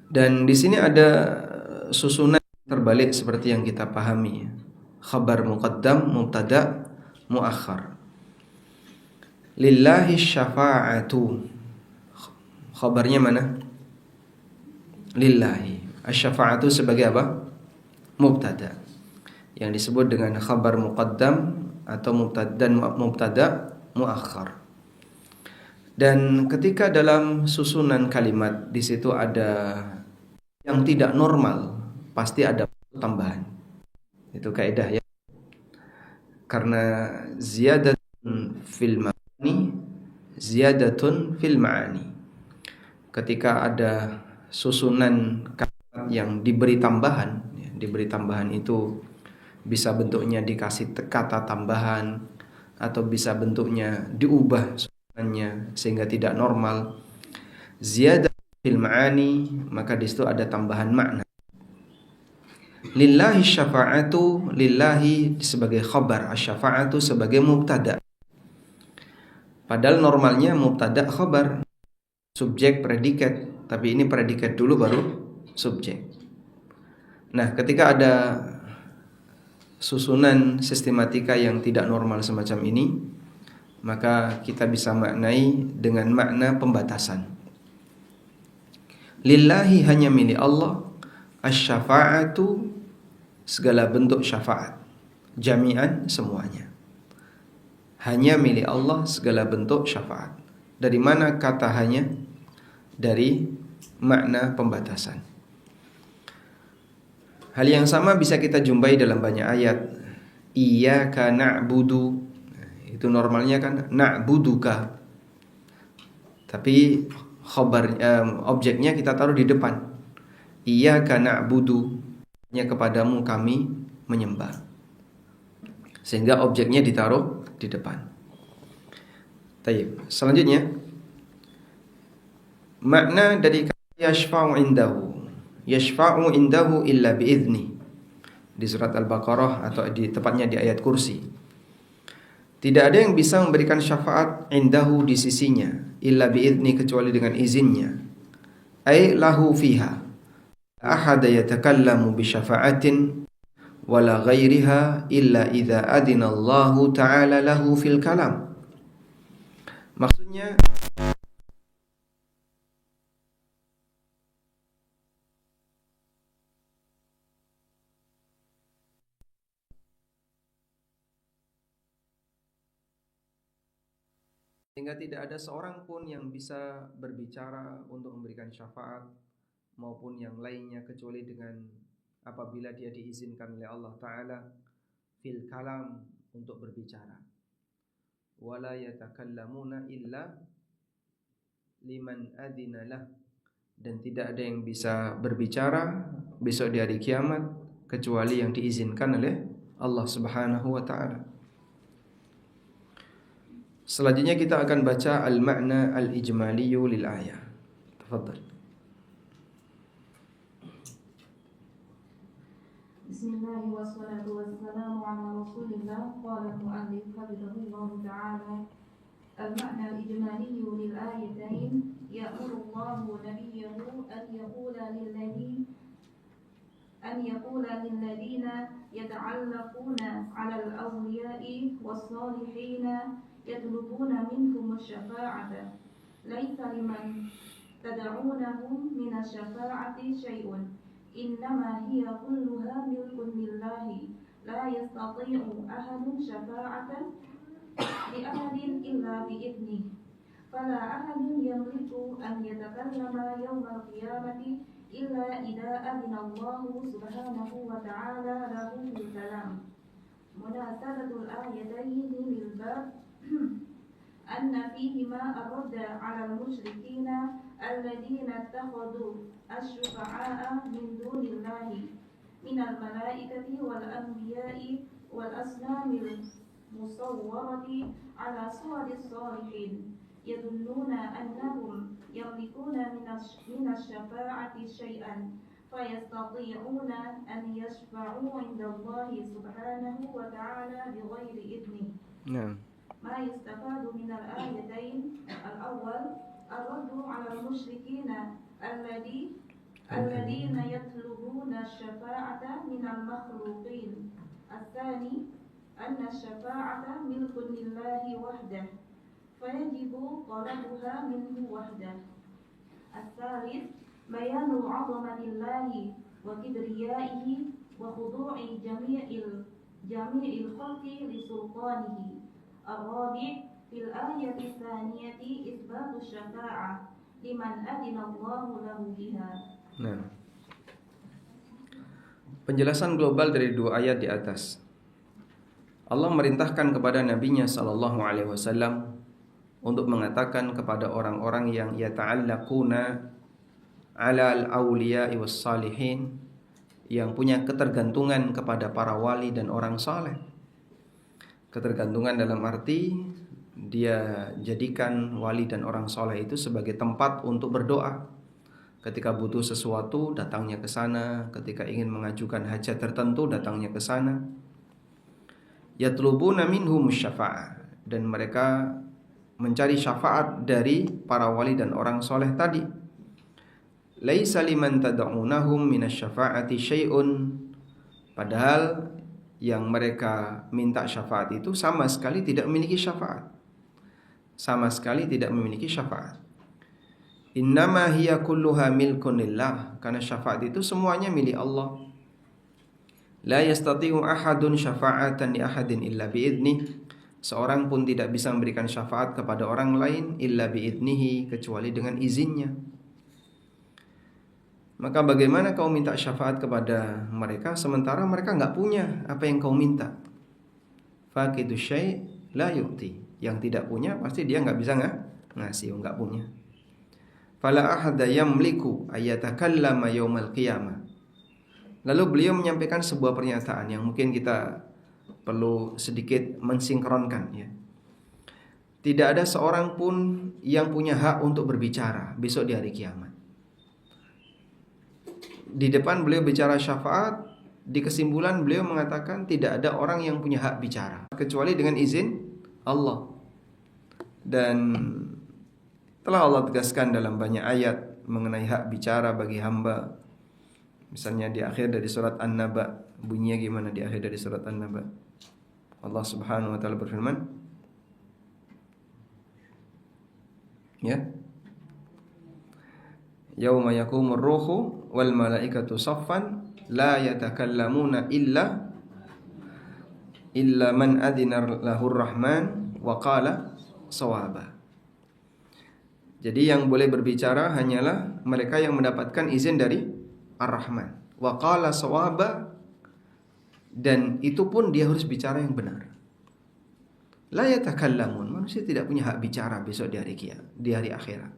Dan di sini ada susunan terbalik seperti yang kita pahami. Khabar muqaddam, mubtada, muakhar. Lillahi syafa'atu. Khabarnya mana? Lillahi. Asy-syafa'atu sebagai apa? Mubtada. Yang disebut dengan khabar muqaddam atau mubtada muakhar. Dan ketika dalam susunan kalimat di situ ada yang tidak normal, pasti ada tambahan. Itu kaidah ya. Karena ziyadatun fil ma'ani, ziyadatun fil ma'ani. Ketika ada susunan kalimat yang diberi tambahan, ya, diberi tambahan itu bisa bentuknya dikasih kata tambahan atau bisa bentuknya diubah susunannya sehingga tidak normal. Ziyadah fil ma'ani, maka di situ ada tambahan makna. Lillahi syafa'atu, lillahi sebagai khabar, asy-syafa'atu sebagai mubtada. Padahal normalnya mubtada khabar, subjek predikat, tapi ini predikat dulu baru subjek. Nah, ketika ada susunan sistematika yang tidak normal semacam ini, maka kita bisa maknai dengan makna pembatasan. Lillahi hanya milik Allah, asy-syafa'atu segala bentuk syafaat, jami'an semuanya. Hanya milik Allah segala bentuk syafaat. Dari mana kata hanya? Dari makna pembatasan. Hal yang sama bisa kita jumpai dalam banyak ayat. Iyyaka na'budu. Itu normalnya kan na'buduka. Tapi objeknya kita taruh di depan. Iyyaka na'budu. Hanya kepadamu kami menyembah. Sehingga objeknya ditaruh di depan. Tayyib. Selanjutnya, makna dari kata yashfa'u indahu. Yashfa'u indahu illa bi'izni. Di surat Al-Baqarah atau tepatnya di ayat kursi. Tidak ada yang bisa memberikan syafaat indahu di sisinya illa bi'izni kecuali dengan izinnya. Ay lahu fiha. Ahada yatakallamu bi syafa'atin wala ghairiha illa idza adina Allah ta'ala lahu fil kalam. Maksudnya sehingga tidak ada seorang pun yang bisa berbicara untuk memberikan syafaat maupun yang lainnya kecuali dengan apabila dia diizinkan oleh Allah Ta'ala fil kalam untuk berbicara. Wala yatakallamuna illa liman adina lah. Dan tidak ada yang bisa berbicara besok di hari kiamat kecuali yang diizinkan oleh Allah Subhanahu wa Ta'ala. Selanjutnya kita akan baca al-ma'na al-ijmaliyu lil ayah. Tafadhal. Bismillah wassalatu wassalamu ala Rasulillah. Qala al-mu'allif hafizahullah ta'ala. Al-ma'na al-ijmaliyu lil ayatain ya'muru Allahu nabiyyahu أن يقول للذين يتعلقون على الأولياء والصالحين يطلبون منكم الشفاعة ليس لمن تدعونهم من الشفاعة شيء إنما هي كلها ملك لله لا يستطيع أحد شفاعة لأحد إلا بإذنه فلا أحد يملك أن يتكلم يوم القيامة إلا إذا أذن الله سبحانه وتعالى له بالكلام. مناسبة الآيتين للباب أن فيهما الرد على المشركين الذين اتخذوا الشفعاء من دون الله من الملائكة والأنبياء والأصنام المصورة على صور الصالحين يظنون أنهم يملكون من الشفاعة شيئا فيستطيعون أن يشفعوا عند الله سبحانه وتعالى بغير إذنه. نعم. ما يستفاد من الآيتين: الأول الرد على المشركين الذين يطلبون الشفاعة من المخلوقين. الثاني أن الشفاعة ملك لله وحده فيجب طلبها منه وحده. الثالث بيان عظمة الله وكبريائه وخضوع جميع الخلق لسلطانه. الرابع في الآية الثانية إثبات الشفاعة لمن أذن الله له بها. Nah, penjelasan global dari dua ayat di atas. Allah merintahkan kepada Nabi-Nya sallallahu alaihi wasallam untuk mengatakan kepada orang-orang yang yata'allaquna 'ala al-awliya'i was-salihin, yang punya ketergantungan kepada para wali dan orang saleh. Ketergantungan dalam arti dia jadikan wali dan orang saleh itu sebagai tempat untuk berdoa. Ketika butuh sesuatu, datangnya ke sana. Ketika ingin mengajukan hajat tertentu, datangnya ke sana. Yatlubuna minhum syafa'ah, dan mereka mencari syafaat dari para wali dan orang soleh tadi. Laisa liman tad'unahum minasyafa'ati syai'un, padahal yang mereka minta syafaat itu sama sekali tidak memiliki syafaat. Sama sekali tidak memiliki syafaat. Innama hiya kulluha milkun lillah, karena syafaat itu semuanya milik Allah. La yastati'u ahadun syafa'atan li ahadin illa bi'idnih, seorang pun tidak bisa memberikan syafaat kepada orang lain illa bi'idnihi, kecuali dengan izinnya. Maka bagaimana kau minta syafaat kepada mereka sementara mereka enggak punya apa yang kau minta? Faqidu syai' la yu'ti, yang tidak punya pasti dia enggak bisa ngasih, enggak punya. Fala ahada yamliku ayatakallama yaumal qiyamah. Lalu beliau menyampaikan sebuah pernyataan yang mungkin kita perlu sedikit mensinkronkan, ya. Tidak ada seorang pun yang punya hak untuk berbicara besok di hari kiamat. Di depan beliau bicara syafaat, di kesimpulan beliau mengatakan tidak ada orang yang punya hak bicara kecuali dengan izin Allah. Dan telah Allah tegaskan dalam banyak ayat mengenai hak bicara bagi hamba. Misalnya di akhir dari surat An-Naba, bunyinya gimana di akhir dari surat An-Naba? Allah Subhanahu wa taala berfirman, ya, yauma yaqumur ruhu wal malaikatu saffan la yatakallamuna illa man adina lahur rahman wa qala sawaba. Jadi yang boleh berbicara hanyalah mereka yang mendapatkan izin dari Ar-Rahman. Wa qala sawaba, dan itu pun dia harus bicara yang benar. La yatakallamun, manusia tidak punya hak bicara besok di hari akhirat.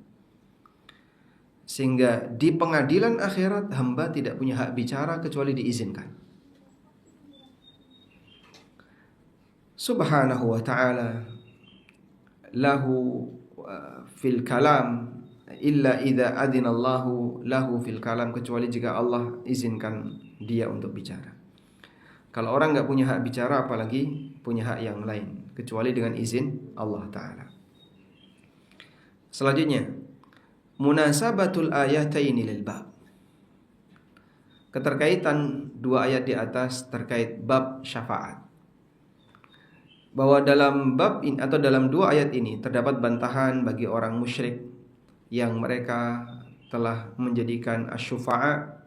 Sehingga di pengadilan akhirat hamba tidak punya hak bicara kecuali diizinkan. Subhanahu wa ta'ala lahu fil kalam illa idza adzinallahu lahu fil kalam, kecuali jika Allah izinkan dia untuk bicara. Kalau orang enggak punya hak bicara, apalagi punya hak yang lain, kecuali dengan izin Allah Ta'ala. Selanjutnya, munasabatul ayataini lil bab. Keterkaitan dua ayat di atas terkait bab syafaat. Bahwa dalam bab ini atau dalam dua ayat ini terdapat bantahan bagi orang musyrik yang mereka telah menjadikan asy-syufa'a,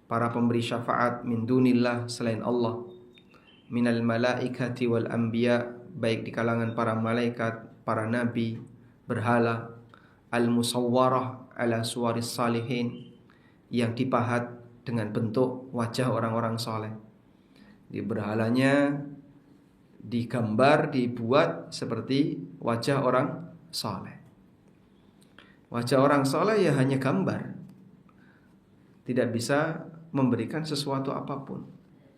para pemberi syafaat, min dunillah, selain Allah, minal malaikati wal anbiya, baik di kalangan para malaikat, para nabi, berhala, al-musawwarah ala suwaris salihin, yang dipahat dengan bentuk wajah orang-orang saleh. Di berhalanya digambar, dibuat seperti wajah orang saleh. Wajah orang saleh ya hanya gambar, tidak bisa memberikan sesuatu apapun,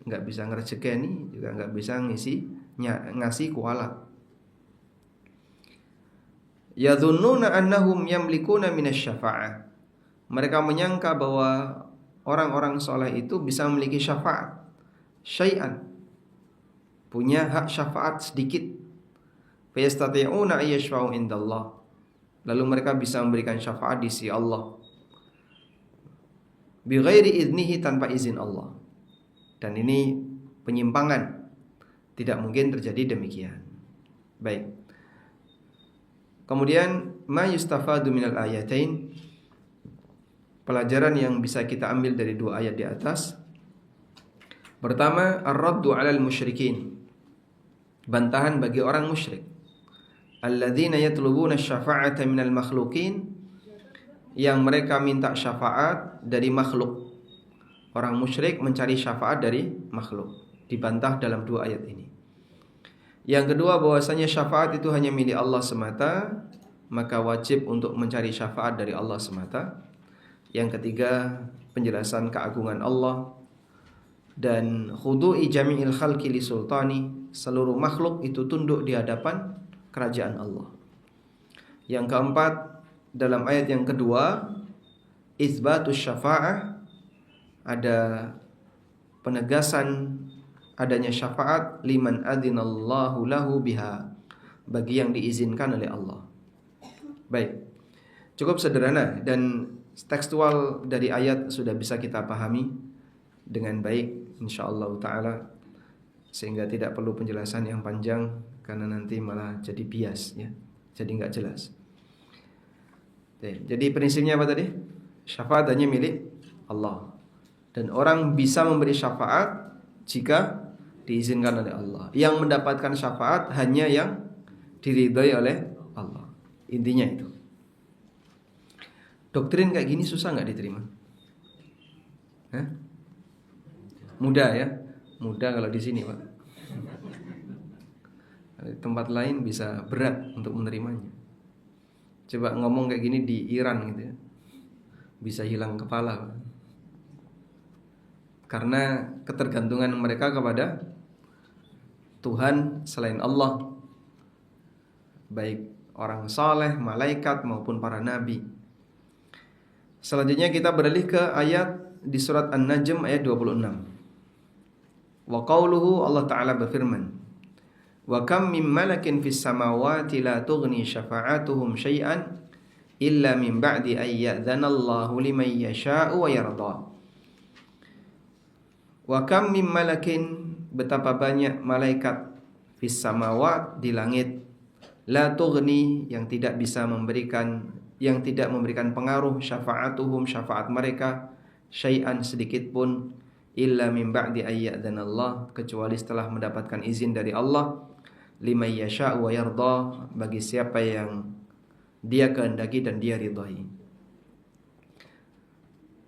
nggak bisa ngerejekeni, juga nggak bisa ngasih kualat. Yadhunnuna annahum yamlikuna minasyafa'ah. Mereka menyangka bahwa orang-orang saleh itu bisa memiliki syafaat, syai'an, punya hak syafaat sedikit. Fayastati'una ayyashfa'u indallah, lalu mereka bisa memberikan syafaat di sisi Allah. bighairi idnihi, tanpa izin Allah. Dan ini penyimpangan. Tidak mungkin terjadi demikian. Baik. Kemudian ma yustafadu minal ayatain, pelajaran yang bisa kita ambil dari dua ayat di atas. Pertama, ar-raddu 'alal musyrikin, bantahan bagi orang musyrik. Alladzina yatlubuna asy-syafa'ata minal makhluqin, yang mereka minta syafaat dari makhluk. Orang musyrik mencari syafaat dari makhluk, dibantah dalam dua ayat ini. Yang kedua, bahwasanya syafaat itu hanya milik Allah semata, maka wajib untuk mencari syafaat dari Allah semata. Yang ketiga, penjelasan keagungan Allah dan khudu'i jami'il khalqi li sultani, seluruh makhluk itu tunduk di hadapan kerajaan Allah. Yang keempat, dalam ayat yang kedua, itsbatus syafa'ah, ada penegasan adanya syafaat liman adzinallahu lahu biha, bagi yang diizinkan oleh Allah. Baik. Cukup sederhana dan tekstual dari ayat sudah bisa kita pahami dengan baik insyaallah taala, sehingga tidak perlu penjelasan yang panjang karena nanti malah jadi bias ya. Jadi enggak jelas. Jadi prinsipnya apa tadi? Syafaat hanya milik Allah. Dan orang bisa memberi syafaat jika diizinkan oleh Allah. Yang mendapatkan syafaat hanya yang diridhai oleh Allah. Intinya itu. Doktrin kayak gini susah nggak diterima? Hah? Mudah ya? Mudah kalau di sini, Pak. Di tempat lain bisa berat untuk menerimanya. Coba ngomong kayak gini di Iran gitu ya, bisa hilang kepala, Pak. Karena ketergantungan mereka kepada Tuhan selain Allah, baik orang saleh, malaikat maupun para nabi. Selanjutnya kita beralih ke ayat di surat An-Najm ayat 26. Wa qauluhu, Allah Ta'ala berfirman, wa kam min malakin fis samawati la tughni syafa'atuhum syai'an illa min ba'di an ya'dhanallahu liman yasha'u wa yarda. Wa kam min malakin, betapa banyak malaikat, fis samawat, di langit, la tughni, yang tidak bisa memberikan, yang tidak memberikan pengaruh, syafa'atuhum, syafaat mereka, syai'an, sedikit pun, illa min ba'di ayyadzanallah, kecuali setelah mendapatkan izin dari Allah, liman yasha'u wa yarda, bagi siapa yang dia kehendaki dan dia ridhai.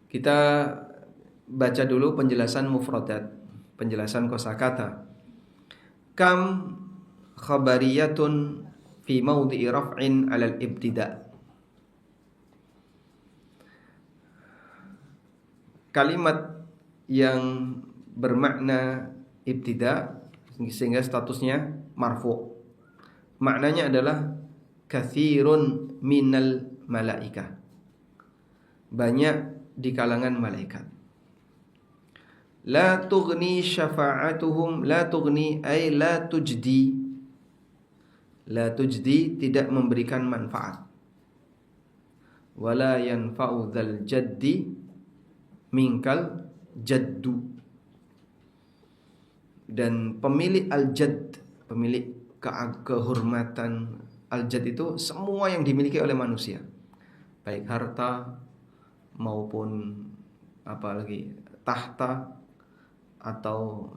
Kita baca dulu penjelasan mufradat, penjelasan kosakata. Kam khabariyatun fi mawdi'i raf'in 'alal ibtida'. Kalimat yang bermakna ibtida sehingga statusnya marfu. Maknanya adalah katsirun minal malaikah, banyak di kalangan malaikat. La tughni syafa'atuhum, la tughni ay la tujdi. La tujdi, tidak memberikan manfaat. Wala yanfa'u dzal jaddi minkal jaddu. Dan pemilik al-jadd, pemilik kehormatan, al-jadd itu semua yang dimiliki oleh manusia, baik harta maupun apalagi tahta atau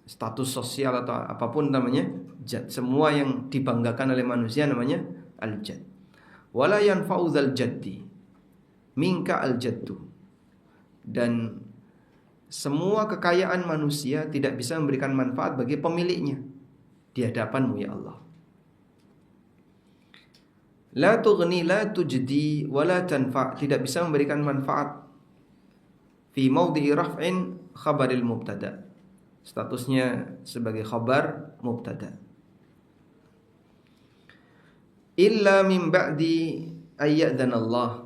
status sosial atau apapun namanya jadd, semua yang dibanggakan oleh manusia namanya al-jadd. Wala yanfa'u dzal jaddi minka al-jaddu, dan semua kekayaan manusia tidak bisa memberikan manfaat bagi pemiliknya di hadapanmu ya Allah. La tughni, la tujdi, wala tanfa', tidak bisa memberikan manfaat. Fi mawdi'i raf'in khabaril mubtada, statusnya sebagai khabar mubtada. Illa min ba'di ayyadzanallah,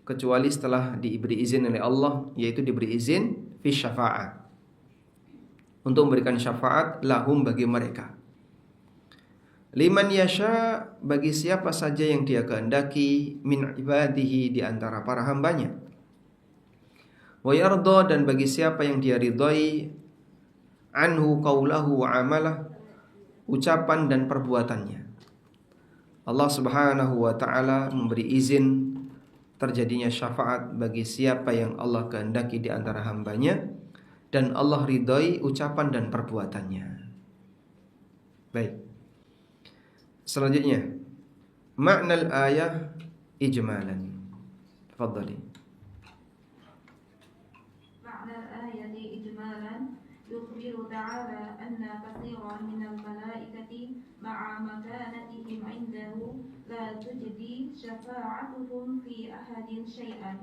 kecuali setelah diberi izin oleh Allah, yaitu diberi izin fi syafa'ah, untuk memberikan syafaat lahum, bagi mereka. Liman yasha, bagi siapa saja yang dia kehendaki, min ibadihi, di antara para hambanya. Wa yarda, dan bagi siapa yang dia ridhai, anhu qaulahu wa amalah, ucapan dan perbuatannya. Allah Subhanahu wa taala memberi izin terjadinya syafaat bagi siapa yang Allah kehendaki di antara hambanya, dan Allah ridhai ucapan dan perbuatannya. Baik. Selanjutnya, makna al-ayah ijmalan. Tafadhali. معنى الآية إجمالا يخبر تعالى أن كثيرا من الملائكة مع مكانتهم عنده لا تجدي شفاعتهم في أحد شيئا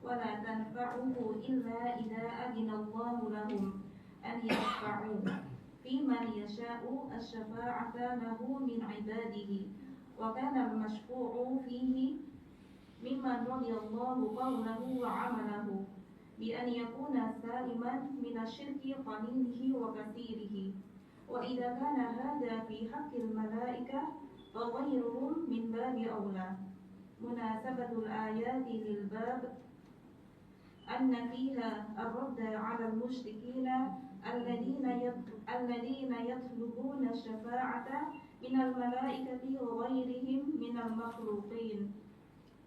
ولا تنفعه إلا إذا أذن الله لهم أن يشفعوا في من يشاء الشفاعة له من عباده وكان المشفوع فيه ممن رضي الله قوله وعمله بأن يكون سالما من الشرك قليله وكثيره وإذا كان هذا في حق الملائكة فغيرهم من باب أولى. مناسبة الآيات للباب أن فيها الرد على المشركين الذين يطلبون الشفاعة من الملائكة وغيرهم من المخلوقين.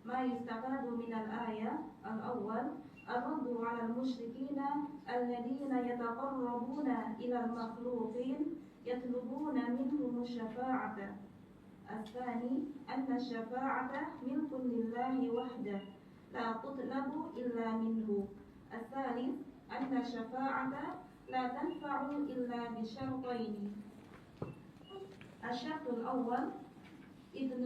ما يستفاد من الآية الأول الرد على المشركين الذين يتقربون إلى المخلوقين يطلبون منهم الشفاعة. الثاني أن الشفاعة ملك لله وحده لا تطلب إلا منه. الثالث أن الشفاعة لا تنفع إلا بشرطين. الشرط الأول إذن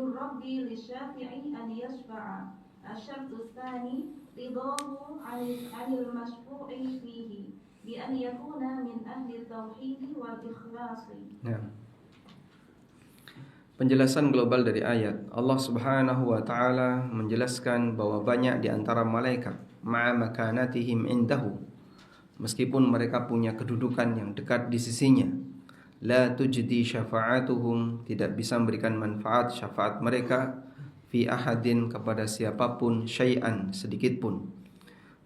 الرب للشافع أن يشفع. الشرط الثاني رضاه عن المشفوع فيه بأن يكون من أهل التوحيد والإخلاص. Penjelasan global dari ayat. Allah Subhanahu wa taala menjelaskan bahwa banyak di antara malaikat ma'a makanatihim indahu, meskipun mereka punya kedudukan yang dekat di sisinya, la tujdi syafa'atuhum, tidak bisa memberikan manfaat syafaat mereka, fi ahadin, kepada siapapun, syai'an, sedikit pun,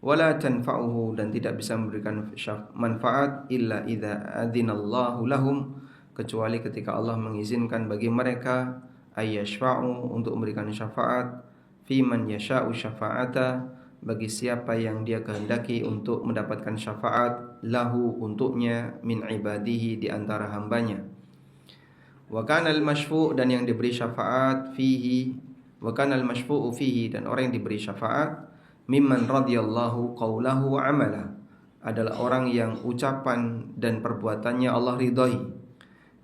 wala tanfa'uhu, dan tidak bisa memberikan manfaat, illa idza adzinallahu lahum, kecuali ketika Allah mengizinkan bagi mereka, ayyashfa'u, untuk memberikan syafaat, fi man yasha'u syafa'ata, bagi siapa yang dia kehendaki untuk mendapatkan syafaat, lahu, untuknya, min ibadihi, di antara hambanya. Wa kana al-masyfu', dan yang diberi syafaat, fihi, wa kana al-masyfu'u fihi, dan orang yang diberi syafaat, mimman radiyallahu qawlahu wa amala, adalah orang yang ucapan dan perbuatannya Allah ridhai,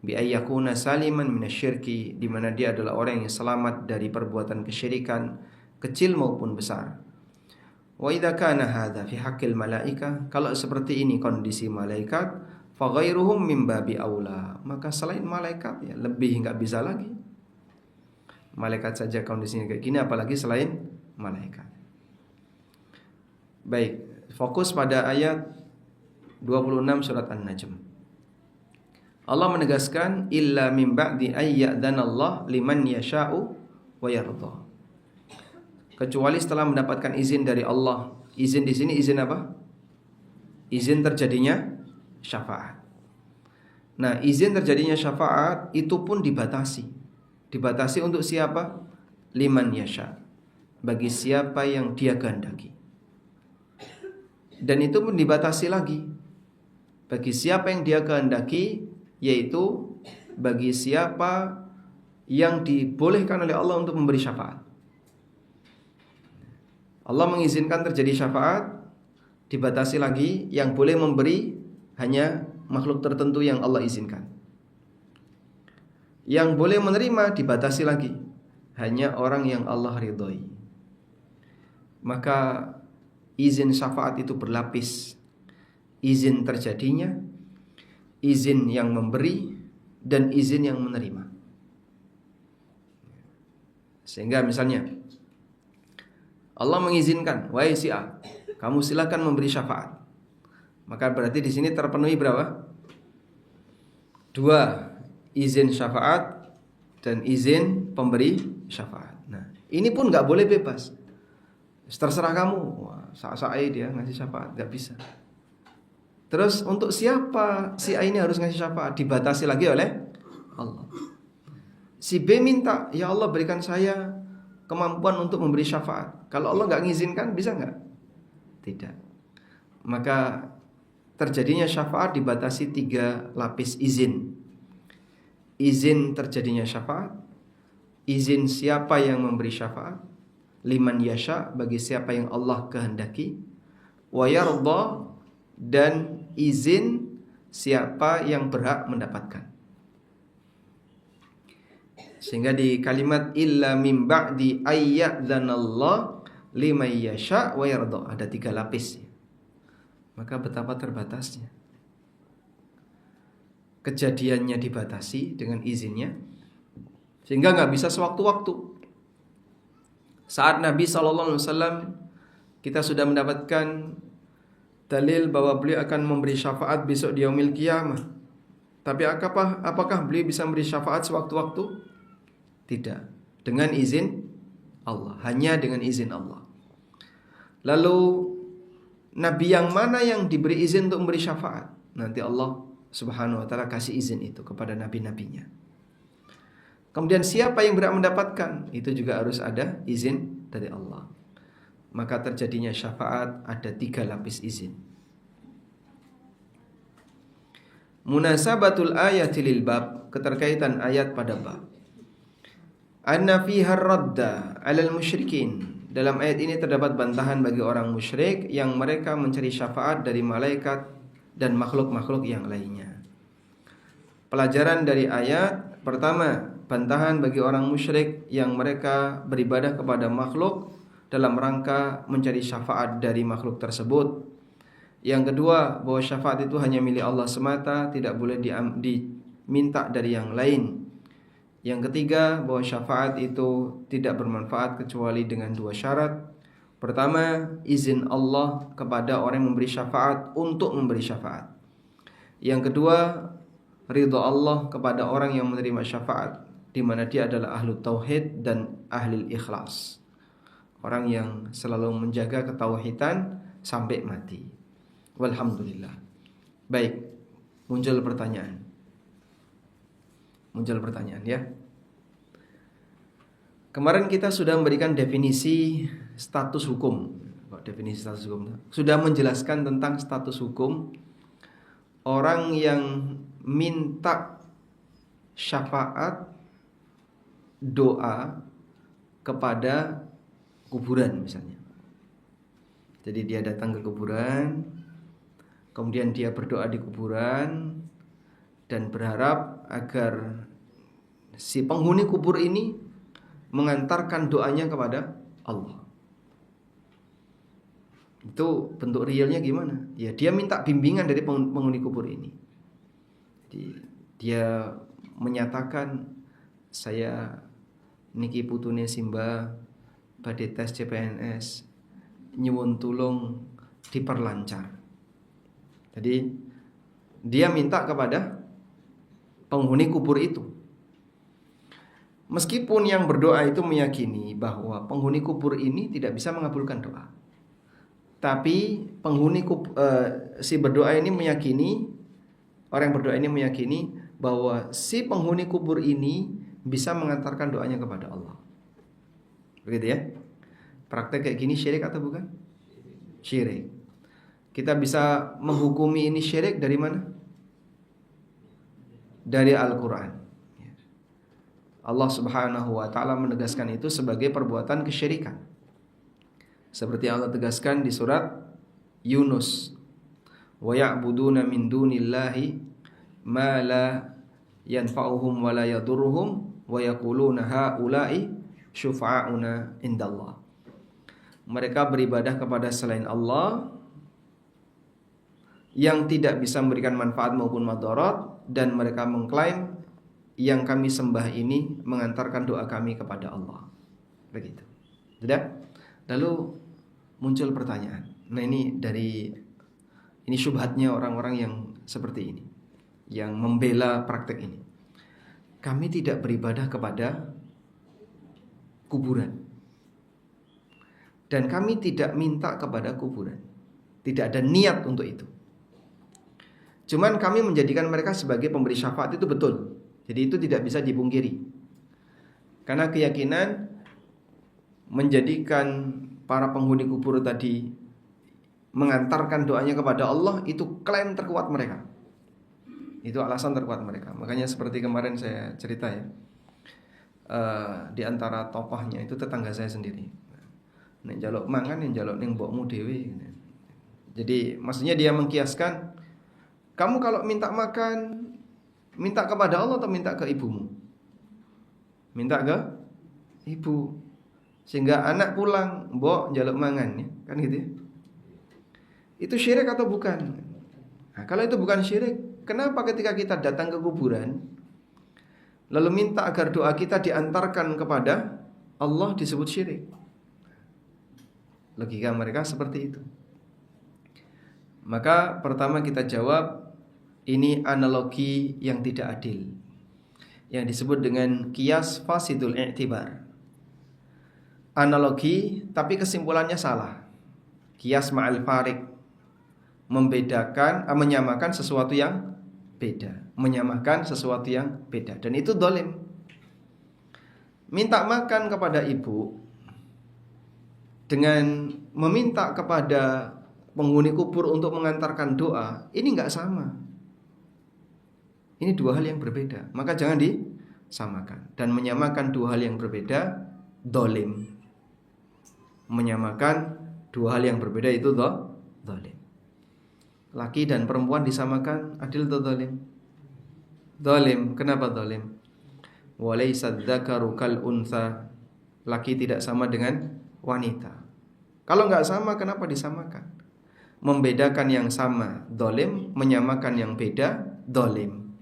bi ayyakuna saliman minasyirki, di mana dia adalah orang yang selamat dari perbuatan kesyirikan kecil maupun besar. Wa idza kana hadza fi haqqil malaika, kalau seperti ini kondisi malaikat, fa ghairuhum min babi aula, maka selain malaikat ya lebih enggak bisa lagi. Malaikat saja kondisinya kayak gini, apalagi selain malaikat. Baik, fokus pada ayat 26 surat An-Najm. Allah menegaskan illa min ba'di ayyadhanallah liman yasha'u wa yarda, kecuali setelah mendapatkan izin dari Allah. Izin di sini izin apa? Izin terjadinya syafaat. Nah, izin terjadinya syafaat itu pun dibatasi. Dibatasi untuk siapa? Liman yasha, bagi siapa yang dia kehendaki. Dan itu pun dibatasi lagi, bagi siapa yang dia kehendaki, yaitu bagi siapa yang dibolehkan oleh Allah untuk memberi syafaat. Allah mengizinkan terjadi syafaat, dibatasi lagi, yang boleh memberi hanya makhluk tertentu yang Allah izinkan. Yang boleh menerima dibatasi lagi, hanya orang yang Allah ridhoi. Maka izin syafaat itu berlapis. Izin terjadinya, izin yang memberi, dan izin yang menerima. Sehingga misalnya Allah mengizinkan, wahai si A, kamu silakan memberi syafaat. Maka berarti di sini terpenuhi berapa? 2, izin syafaat dan izin pemberi syafaat. Nah, ini pun nggak boleh bebas. terserah kamu. Wah, sak-sakai dia ngasih syafaat, nggak bisa. Terus untuk siapa si A ini harus ngasih syafaat? Dibatasi lagi oleh Allah. Si B minta, ya Allah berikan saya kemampuan untuk memberi syafaat. Kalau Allah nggak ngizinkan, bisa nggak? Tidak. Maka terjadinya syafaat dibatasi 3 lapis izin. Izin terjadinya syafaat, izin siapa yang memberi syafaat, liman yasha, bagi siapa yang Allah kehendaki, wa yarda, dan izin siapa yang berhak mendapatkan. Sehingga di kalimat illa min ba'di ayyadzanallah liman yasha wa yarda ada 3 lapis. Maka betapa terbatasnya. Kejadiannya dibatasi dengan izinnya, sehingga nggak bisa sewaktu-waktu. Saat Nabi SAW kita sudah mendapatkan dalil bahwa beliau akan memberi syafaat besok di yaumil qiyamah. Tapi apakah beliau bisa memberi syafaat sewaktu-waktu? Tidak. Dengan izin Allah. Hanya dengan izin Allah. Lalu Nabi yang mana yang diberi izin untuk memberi syafaat? Nanti Allah Subhanahu wa ta'ala kasih izin itu kepada nabi-nabinya. Kemudian siapa yang berhak mendapatkan? Itu juga harus ada izin dari Allah. Maka terjadinya syafaat ada 3 lapis izin. Munasabatul ayati lil bab, keterkaitan ayat pada bab. Anna fiha radda 'alal musyrikin. Dalam ayat ini terdapat bantahan bagi orang musyrik yang mereka mencari syafaat dari malaikat dan makhluk-makhluk yang lainnya. Pelajaran dari ayat pertama, bantahan bagi orang musyrik yang mereka beribadah kepada makhluk dalam rangka mencari syafaat dari makhluk tersebut. Yang kedua, bahwa syafaat itu hanya milik Allah semata, tidak boleh diminta dari yang lain. Yang ketiga, bahwa syafaat itu tidak bermanfaat kecuali dengan 2 syarat. Pertama, izin Allah kepada orang yang memberi syafaat untuk memberi syafaat. Yang kedua, ridha Allah kepada orang yang menerima syafaat, di mana dia adalah ahlu tauhid dan ahli ikhlas. Orang yang selalu menjaga ketauhidan sampai mati. Walhamdulillah. Baik, muncul pertanyaan ya. Kemarin kita sudah memberikan definisi status hukum. Definisi status hukum sudah menjelaskan tentang status hukum orang yang minta syafaat doa kepada kuburan misalnya. Jadi dia datang ke kuburan, kemudian dia berdoa di kuburan dan berharap agar si penghuni kubur ini mengantarkan doanya kepada Allah. Itu bentuk realnya gimana? Ya dia minta bimbingan dari penghuni kubur ini. Jadi dia menyatakan, saya niki putune Simba badhe tes CPNS, nyuwun tulung diperlancar. Jadi dia minta kepada penghuni kubur itu. Meskipun yang berdoa itu meyakini bahwa penghuni kubur ini tidak bisa mengabulkan doa, tapi si berdoa ini meyakini, orang yang berdoa ini meyakini bahwa si penghuni kubur ini bisa mengantarkan doanya kepada Allah. Begitu ya? Praktek kayak gini syirik atau bukan? Syirik. Kita bisa menghukumi ini syirik dari mana? Dari Al-Quran. Allah Subhanahu wa ta'ala menegaskan itu sebagai perbuatan kesyirikan. Seperti Allah tegaskan di surat Yunus, wa ya'buduna min dunillahi ma la yanfa'uhum wa la yadurruhum wa yaquluna haula'i syufa'auna indallah. Mereka beribadah kepada selain Allah yang tidak bisa memberikan manfaat maupun madarat, dan mereka mengklaim yang kami sembah ini mengantarkan doa kami kepada Allah. Begitu. Sudah? Lalu muncul pertanyaan. Nah, ini syubhatnya orang-orang yang seperti ini, yang membela praktek ini. Kami tidak beribadah kepada kuburan, Dan kami tidak minta kepada kuburan. Tidak ada niat untuk itu. Cuman kami menjadikan mereka sebagai pemberi syafaat itu betul. Jadi itu tidak bisa dipungkiri. Karena keyakinan menjadikan para penghuni kubur tadi mengantarkan doanya kepada Allah, itu klaim terkuat mereka. Itu alasan terkuat mereka. Makanya seperti kemarin saya cerita ya, di antara tokohnya itu tetangga saya sendiri. Nek njaluk mangan, yang njaluk ning mbokmu dhewe. Jadi maksudnya dia mengkiaskan, kamu kalau minta makan, minta kepada Allah atau minta ke ibumu? Minta ke ibu. Sehingga anak pulang, mbok njaluk mangan, ya, kan gitu ya. Itu syirik atau bukan? Nah, kalau itu bukan syirik, kenapa ketika kita datang ke kuburan lalu minta agar doa kita diantarkan kepada Allah disebut syirik? Logika mereka seperti itu. Maka pertama kita jawab, ini analogi yang tidak adil, yang disebut dengan qiyas fasidul i'tibar. Analogi tapi kesimpulannya salah. Qiyas ma'al farik, membedakan, menyamakan sesuatu yang beda, menyamakan sesuatu yang beda, dan itu dolim. Minta makan kepada ibu dengan meminta kepada penghuni kubur untuk mengantarkan doa, ini enggak sama. Ini dua hal yang berbeda. Maka jangan disamakan. Dan menyamakan dua hal yang berbeda dolim. Menyamakan dua hal yang berbeda itu dolim. Laki dan perempuan disamakan, adil atau dolim? Dolim. Kenapa dolim? Walaysa dzakaru kal untha. Laki tidak sama dengan wanita. Kalau nggak sama, kenapa disamakan? Membedakan yang sama dolim, menyamakan yang beda dolim.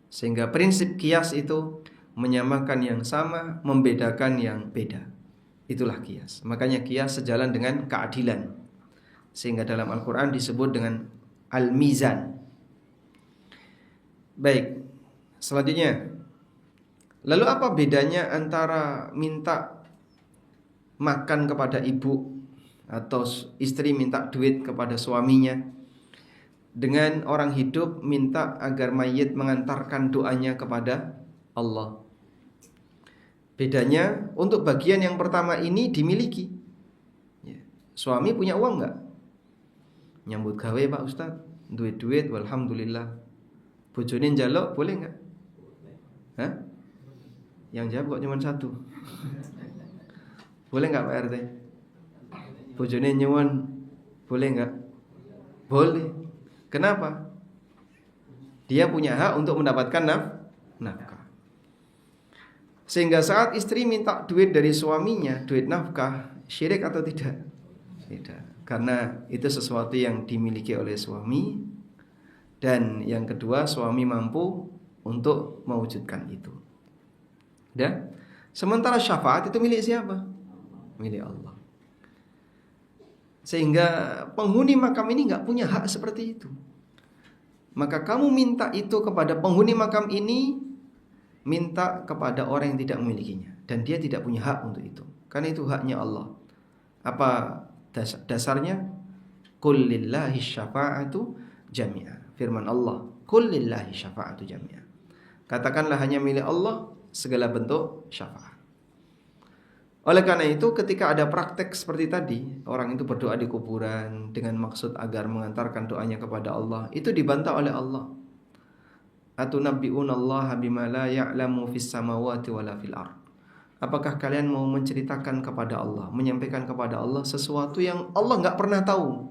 Sehingga prinsip qiyas itu menyamakan yang sama, membedakan yang beda. Itulah qiyas. Makanya qiyas sejalan dengan keadilan. Sehingga dalam Al-Quran disebut dengan al-mizan. Baik, selanjutnya, lalu apa bedanya antara minta makan kepada ibu atau istri minta duit kepada suaminya dengan orang hidup minta agar mayit mengantarkan doanya kepada Allah? Bedanya, untuk bagian yang pertama ini dimiliki. Suami punya uang enggak? Nyambut gawe Pak Ustadz, duit-duit, walhamdulillah. Bojone njaluk boleh enggak? Hah? Yang jawab kok cuma satu. Boleh enggak Pak RT? Bojone nyuwun boleh enggak? Boleh. Kenapa? Dia punya hak untuk mendapatkan nafkah. Sehingga saat istri minta duit dari suaminya, duit nafkah, syirik atau tidak? Tidak. Karena itu sesuatu yang dimiliki oleh suami. Dan yang kedua, suami mampu untuk mewujudkan itu. Dan sementara syafaat itu milik siapa? Milik Allah. Sehingga penghuni makam ini gak punya hak seperti itu. Maka kamu minta itu kepada penghuni makam ini, minta kepada orang yang tidak memilikinya. Dan dia tidak punya hak untuk itu. Karena itu haknya Allah. Apa dasarnya? Qul lillahi syafa'atu jami'a. Firman Allah, Qul lillahi syafa'atu jami'a. Katakanlah hanya milik Allah segala bentuk syafaat. Oleh karena itu ketika ada praktek seperti tadi, orang itu berdoa di kuburan dengan maksud agar mengantarkan doanya kepada Allah, itu dibantah oleh Allah. Atunabbi'unallaha bima la ya'lamu fis samawati wala fil ard. Apakah kalian mau menceritakan kepada Allah, menyampaikan kepada Allah sesuatu yang Allah gak pernah tahu?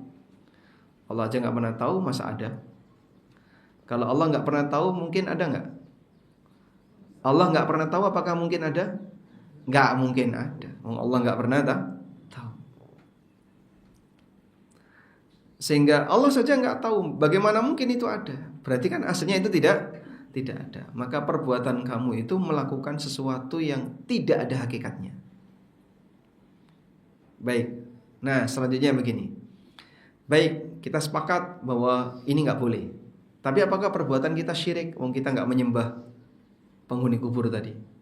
Allah aja gak pernah tahu, masa ada? Kalau Allah gak pernah tahu, mungkin ada gak? Allah gak pernah tahu, apakah mungkin ada? Gak mungkin ada. Allah gak pernah tahu. Sehingga Allah saja gak tahu, bagaimana mungkin itu ada? Berarti kan aslinya itu tidak ada. Maka perbuatan kamu itu melakukan sesuatu yang tidak ada hakikatnya. Baik. Nah selanjutnya begini. Baik, kita sepakat bahwa ini gak boleh. Tapi apakah perbuatan kita syirik? Kita gak menyembah penghuni kubur tadi.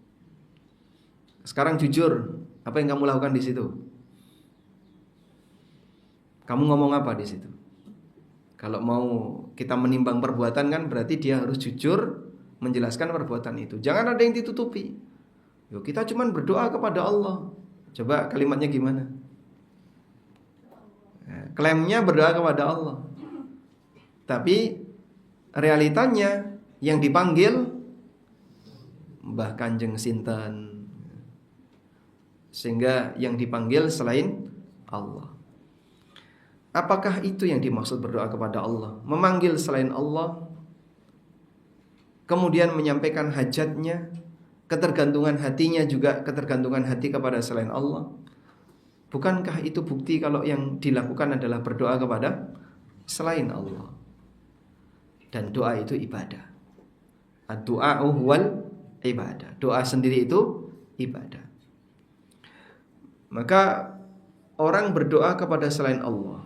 Sekarang jujur, apa yang kamu lakukan di situ? Kamu ngomong apa di situ? Kalau mau kita menimbang perbuatan kan berarti dia harus jujur menjelaskan perbuatan itu. Jangan ada yang ditutupi. Yo, kita cuman berdoa kepada Allah. Coba kalimatnya gimana? Klaimnya berdoa kepada Allah. Tapi realitanya yang dipanggil Mbah Kanjeng Sinten. Sehingga yang dipanggil selain Allah. Apakah itu yang dimaksud berdoa kepada Allah? Memanggil selain Allah, kemudian menyampaikan hajatnya, ketergantungan hatinya juga ketergantungan hati kepada selain Allah. Bukankah itu bukti kalau yang dilakukan adalah berdoa kepada selain Allah? Dan doa itu ibadah. Ad-du'a'u huwal ibadah. Doa sendiri itu ibadah. Maka orang berdoa kepada selain Allah,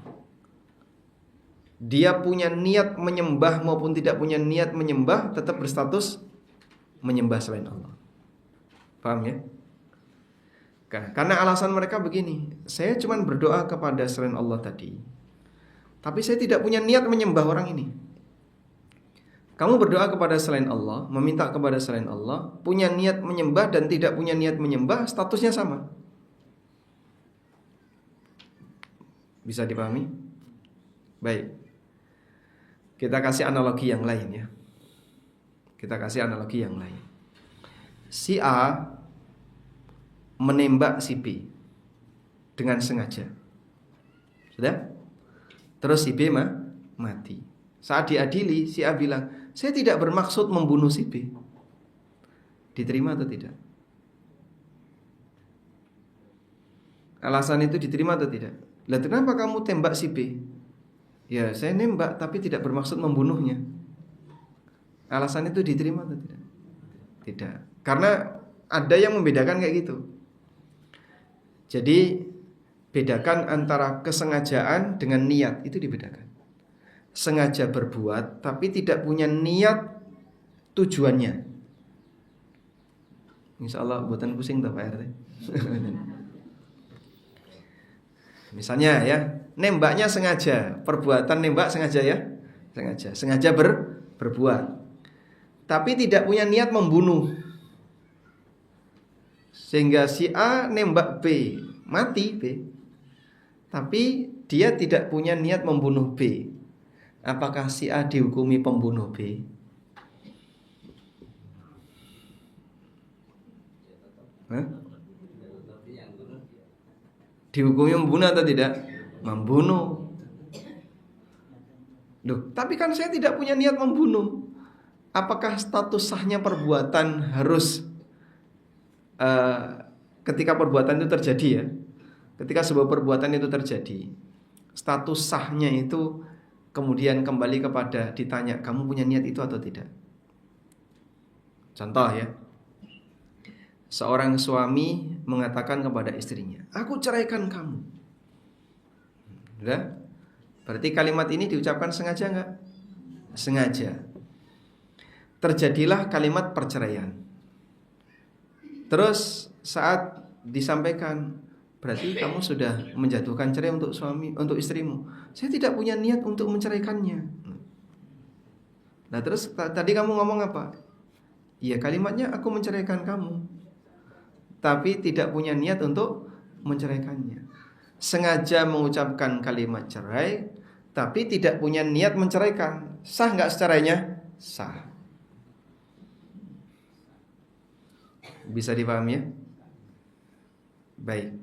dia punya niat menyembah maupun tidak punya niat menyembah, tetap berstatus menyembah selain Allah. Paham ya? Karena alasan mereka begini, saya cuma berdoa kepada selain Allah tadi, tapi saya tidak punya niat menyembah orang ini. Kamu berdoa kepada selain Allah, meminta kepada selain Allah, punya niat menyembah dan tidak punya niat menyembah, statusnya sama. Bisa dipahami? Baik. Kita kasih analogi yang lain ya. Kita kasih analogi yang lain. Si A menembak si B dengan sengaja. Sudah? Terus si B mati. Saat diadili, si A bilang, saya tidak bermaksud membunuh si B. Diterima atau tidak? Alasan itu diterima atau tidak? Lah kenapa kamu tembak si B? Ya saya nembak tapi tidak bermaksud membunuhnya. Alasan itu diterima atau tidak? Tidak. Karena ada yang membedakan kayak gitu. Jadi bedakan antara kesengajaan dengan niat, itu dibedakan. Sengaja berbuat tapi tidak punya niat tujuannya. Insya Allah buatan pusing tuh Pak RT. Misalnya ya, nembaknya sengaja, perbuatan nembak sengaja ya, sengaja berbuat, tapi tidak punya niat membunuh, sehingga si A nembak B, mati B, tapi dia tidak punya niat membunuh B. Apakah si A dihukumi pembunuh B? Dihukumi membunuh atau tidak? Membunuh. Loh, tapi kan saya tidak punya niat membunuh. Apakah status sahnya perbuatan harus ketika perbuatan itu terjadi ya? Ketika sebuah perbuatan itu terjadi, status sahnya itu kemudian kembali kepada ditanya, kamu punya niat itu atau tidak? Contoh ya. Seorang suami mengatakan kepada istrinya, aku ceraikan kamu. Sudah? Berarti kalimat ini diucapkan sengaja enggak? Sengaja. Terjadilah kalimat perceraian. Terus saat disampaikan, berarti kamu sudah menjatuhkan cerai untuk untuk istrimu. Saya tidak punya niat untuk menceraikannya. Nah terus tadi kamu ngomong apa? Iya kalimatnya aku menceraikan kamu, tapi tidak punya niat untuk menceraikannya. Sengaja mengucapkan kalimat cerai, tapi tidak punya niat menceraikan. Sah nggak cerainya? Sah. Bisa dipahami ya? Baik.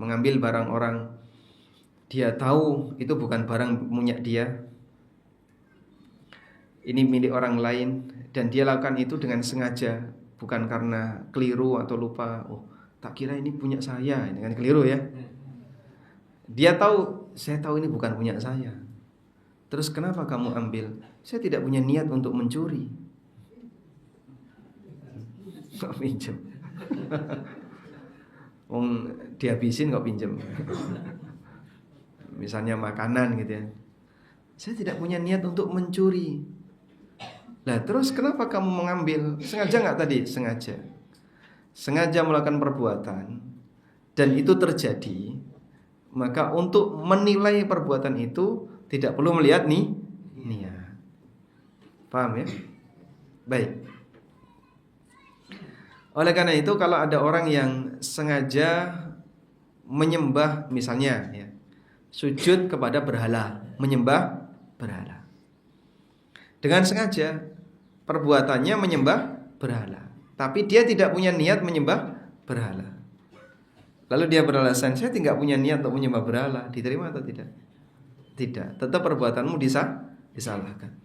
Mengambil barang orang, dia tahu itu bukan barang punya dia, ini milik orang lain, dan dia lakukan itu dengan sengaja, bukan karena keliru atau lupa. Oh, tak kira ini punya saya, ini kan keliru ya. Dia tahu, saya tahu ini bukan punya saya. Terus kenapa kamu ambil? Saya tidak punya niat untuk mencuri. Kok pinjam? Wong dihabisin kok pinjam. Misalnya makanan gitu ya. Saya tidak punya niat untuk mencuri. Nah terus kenapa kamu mengambil? Sengaja nggak tadi? Sengaja. Sengaja melakukan perbuatan dan itu terjadi, Maka untuk menilai perbuatan itu tidak perlu melihat niat. Paham ya? Baik. Oleh karena itu kalau ada orang yang sengaja menyembah misalnya ya, sujud kepada berhala, menyembah berhala. Dengan sengaja perbuatannya menyembah berhala, tapi dia tidak punya niat menyembah berhala. Lalu dia beralasan, saya tidak punya niat untuk menyembah berhala. Diterima atau tidak? Tidak. Tetap perbuatanmu disalahkan.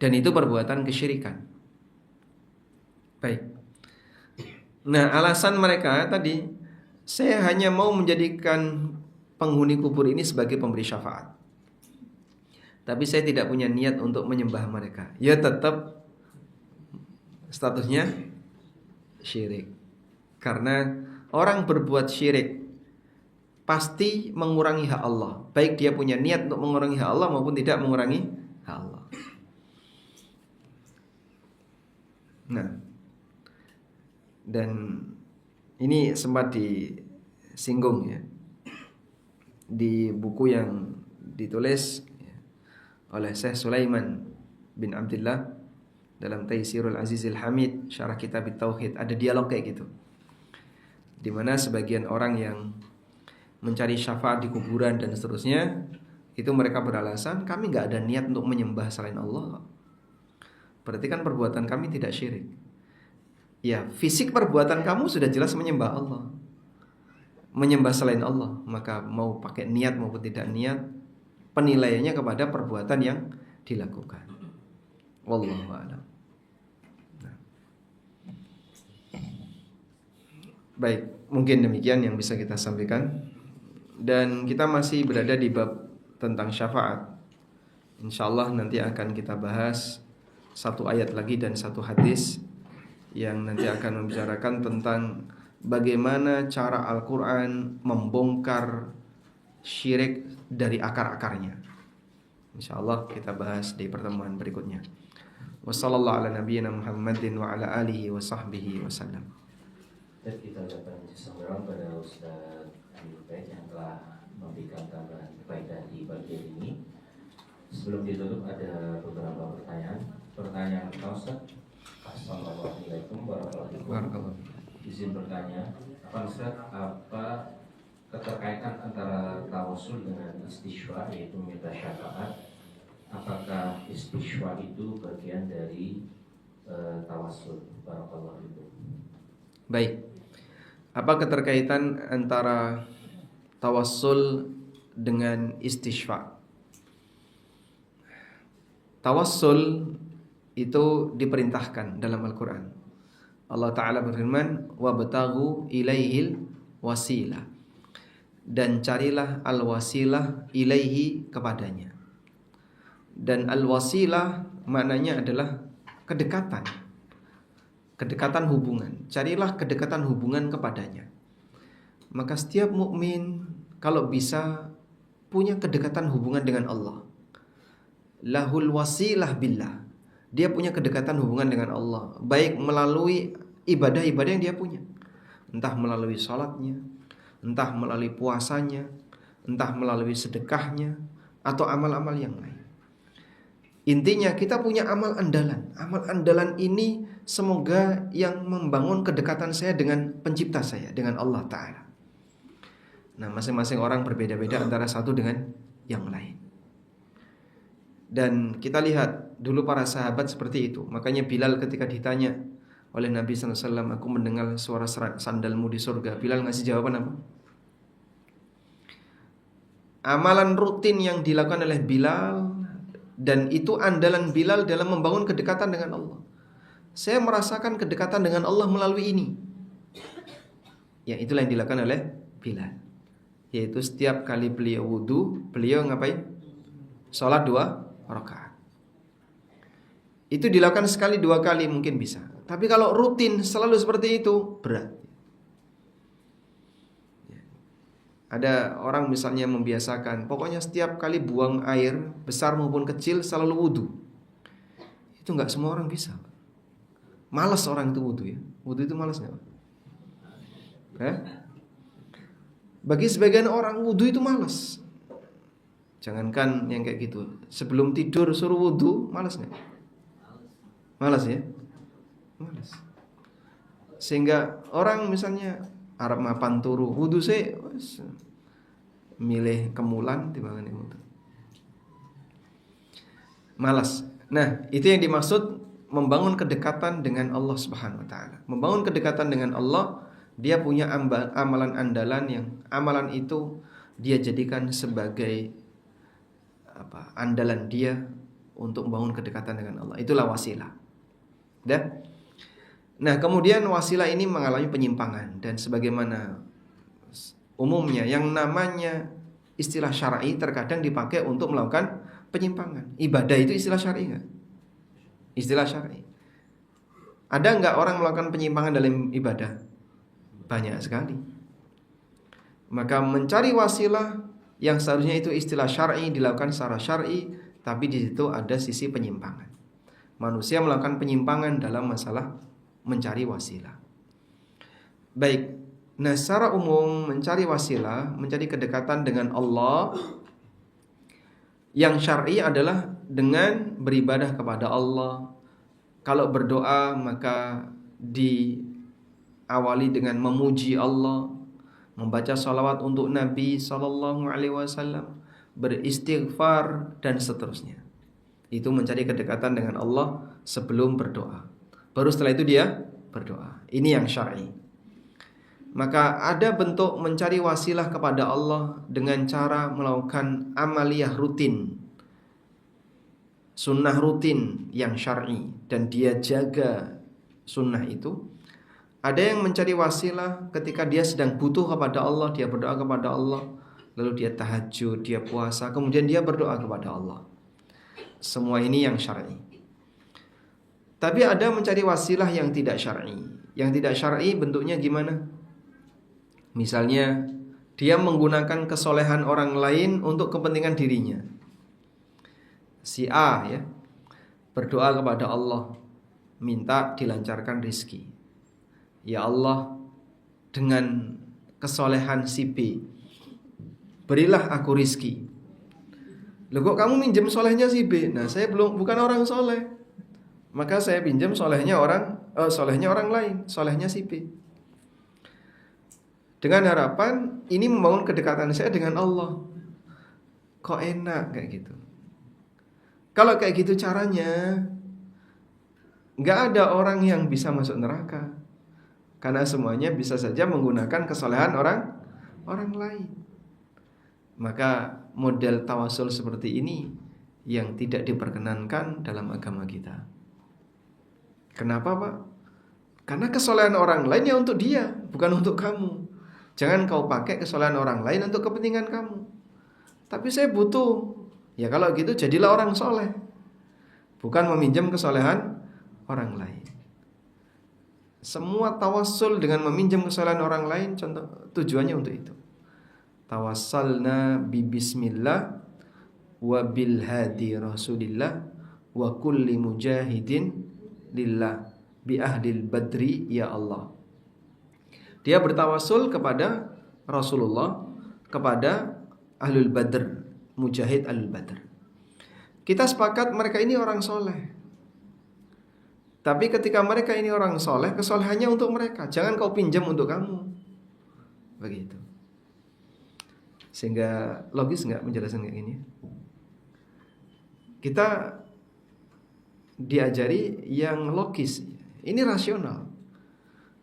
Dan itu perbuatan kesyirikan. Baik. Nah, alasan mereka tadi, saya hanya mau menjadikan penghuni kubur ini sebagai pemberi syafaat, tapi saya tidak punya niat untuk menyembah mereka. Ya tetap statusnya syirik. Karena orang berbuat syirik pasti mengurangi hak Allah, baik dia punya niat untuk mengurangi hak Allah maupun tidak mengurangi hak Allah. Nah, dan ini sempat disinggung ya di buku yang ditulis oleh Syekh Sulaiman bin Abdullah dalam Taisirul Azizil Hamid Syarah Kitab Tauhid. Ada dialog kayak gitu, di mana sebagian orang yang mencari syafaat di kuburan dan seterusnya, itu mereka beralasan, kami gak ada niat untuk menyembah selain Allah. Berarti kan perbuatan kami tidak syirik. Ya, fisik perbuatan kamu sudah jelas menyembah Allah, menyembah selain Allah. Maka mau pakai niat maupun tidak niat, penilaiannya kepada perbuatan yang dilakukan. Wallahu a'lam. Baik, mungkin demikian yang bisa kita sampaikan. Dan kita masih berada di bab tentang syafaat. InsyaAllah nanti akan kita bahas satu ayat lagi dan satu hadis yang nanti akan membicarakan tentang bagaimana cara Al-Quran membongkar syirik dari akar-akarnya. InsyaAllah kita bahas di pertemuan berikutnya. Wassallallahu ala nabiyyina Muhammadin wa ala alihi wa sahbihi wasallam. Dan kita ucapkan jazakallahu pada Ustaz Abdul Baik yang telah memberikan tambahan faedah di bagian ini. Sebelum ditutup ada beberapa pertanyaan. Pertanyaan pertama, Ustaz. Assalamualaikum warahmatullahi wabarakatuh. Izin bertanya, apa keterkaitan antara tawasul dengan istisyfa, yaitu minta syafaat? Apakah istisyfa itu bagian dari tawasul? Barakallahu fikum. Baik. Apa keterkaitan antara tawassul dengan istisyfa? Tawassul itu diperintahkan dalam Al-Quran. Allah Ta'ala berfirman, wabtaghu ilaihil wasilah, dan carilah al-wasilah ilaihi, kepadanya. Dan al-wasilah maknanya adalah kedekatan, kedekatan hubungan. Carilah kedekatan hubungan kepadanya. Maka setiap mukmin kalau bisa punya kedekatan hubungan dengan Allah. Lahul wasilah billah. Dia punya kedekatan hubungan dengan Allah, baik melalui ibadah-ibadah yang dia punya, entah melalui salatnya, entah melalui puasanya, entah melalui sedekahnya, atau amal-amal yang lain. Intinya kita punya amal andalan. Amal andalan ini semoga yang membangun kedekatan saya dengan pencipta saya, dengan Allah Ta'ala. Nah, masing-masing orang berbeda-beda antara satu dengan yang lain. Dan kita lihat dulu para sahabat seperti itu. Makanya Bilal ketika ditanya oleh Nabi SAW, aku mendengar suara sandalmu di surga, Bilal ngasih jawaban apa? Amalan rutin yang dilakukan oleh Bilal, dan itu andalan Bilal dalam membangun kedekatan dengan Allah. Saya merasakan kedekatan dengan Allah melalui ini. Ya, itulah yang dilakukan oleh Bilal. Yaitu setiap kali beliau wudu, beliau ngapain? Sholat 2 rakaat. Itu dilakukan sekali 2 kali mungkin bisa. Tapi kalau rutin selalu seperti itu, berat. Ada orang misalnya membiasakan, pokoknya setiap kali buang air, besar maupun kecil, selalu wudu. Itu gak semua orang bisa. Malas orang itu wudu ya. Wudu itu malas gak? Bagi sebagian orang wudhu itu malas. Jangankan yang kayak gitu, sebelum tidur suruh wudhu, malas nggak? Malas ya? Malas. Sehingga orang misalnya Arab mapan turu wudhu sih milih kemulan timbangan wudhu. Malas. Nah, itu yang dimaksud membangun kedekatan dengan Allah Subhanahu wa taala. Membangun kedekatan dengan Allah, dia punya amalan andalan yang amalan itu dia jadikan sebagai andalan dia untuk membangun kedekatan dengan Allah. Itulah wasilah. Nah, kemudian wasilah ini mengalami penyimpangan, dan sebagaimana umumnya yang namanya istilah syar'i terkadang dipakai untuk melakukan penyimpangan. Ibadah itu istilah syar'i enggak? Istilah syar'i. Ada enggak orang melakukan penyimpangan dalam ibadah? Banyak sekali. Maka mencari wasilah yang seharusnya itu istilah syar'i dilakukan secara syar'i, tapi di situ ada sisi penyimpangan. Manusia melakukan penyimpangan dalam masalah mencari wasilah. Baik. Nah, secara umum mencari wasilah, mencari kedekatan dengan Allah yang syar'i adalah dengan beribadah kepada Allah. Kalau berdoa maka diawali dengan memuji Allah, membaca salawat untuk Nabi SAW, beristighfar dan seterusnya. Itu mencari kedekatan dengan Allah sebelum berdoa. Baru setelah itu dia berdoa. Ini yang syar'i. Maka ada bentuk mencari wasilah kepada Allah dengan cara melakukan amaliyah rutin, sunnah rutin yang syar'i, dan dia jaga sunnah itu. Ada yang mencari wasilah ketika dia sedang butuh kepada Allah, dia berdoa kepada Allah, lalu dia tahajud, dia puasa, kemudian dia berdoa kepada Allah. Semua ini yang syar'i. Tapi ada mencari wasilah yang tidak syar'i. Yang tidak syar'i bentuknya gimana? Misalnya dia menggunakan kesolehan orang lain untuk kepentingan dirinya. Si A ya berdoa kepada Allah, minta dilancarkan rizki. Ya Allah, dengan kesolehan si B, berilah aku rizki. Loh kok kamu minjem solehnya si B? Nah, saya bukan orang soleh, maka saya pinjam solehnya orang lain, solehnya si B. Dengan harapan ini membangun kedekatan saya dengan Allah. Kok enak kayak gitu? Kalau kayak gitu caranya, gak ada orang yang bisa masuk neraka, karena semuanya bisa saja menggunakan kesolehan orang lain. Maka model tawasul seperti ini yang tidak diperkenankan dalam agama kita. Kenapa, Pak? Karena kesolehan orang lain ya untuk dia, bukan untuk kamu. Jangan kau pakai kesolehan orang lain untuk kepentingan kamu. Tapi saya butuh. Ya kalau gitu jadilah orang soleh, bukan meminjam kesolehan orang lain. Semua tawassul dengan meminjam kesolehan orang lain, contoh tujuannya untuk itu. Tawassalna bi bismillah wa bil hadi rasulillah wa kulli mujahidin lillah bi ahdil badri ya Allah. Dia bertawassul kepada Rasulullah, kepada Ahlul Badr, mujahid Ahlul Badr. Kita sepakat mereka ini orang soleh. Tapi ketika mereka ini orang soleh, kesolehannya untuk mereka. Jangan kau pinjam untuk kamu. Begitu. Sehingga logis nggak menjelaskan kayak gini? Kita diajari yang logis. Ini rasional.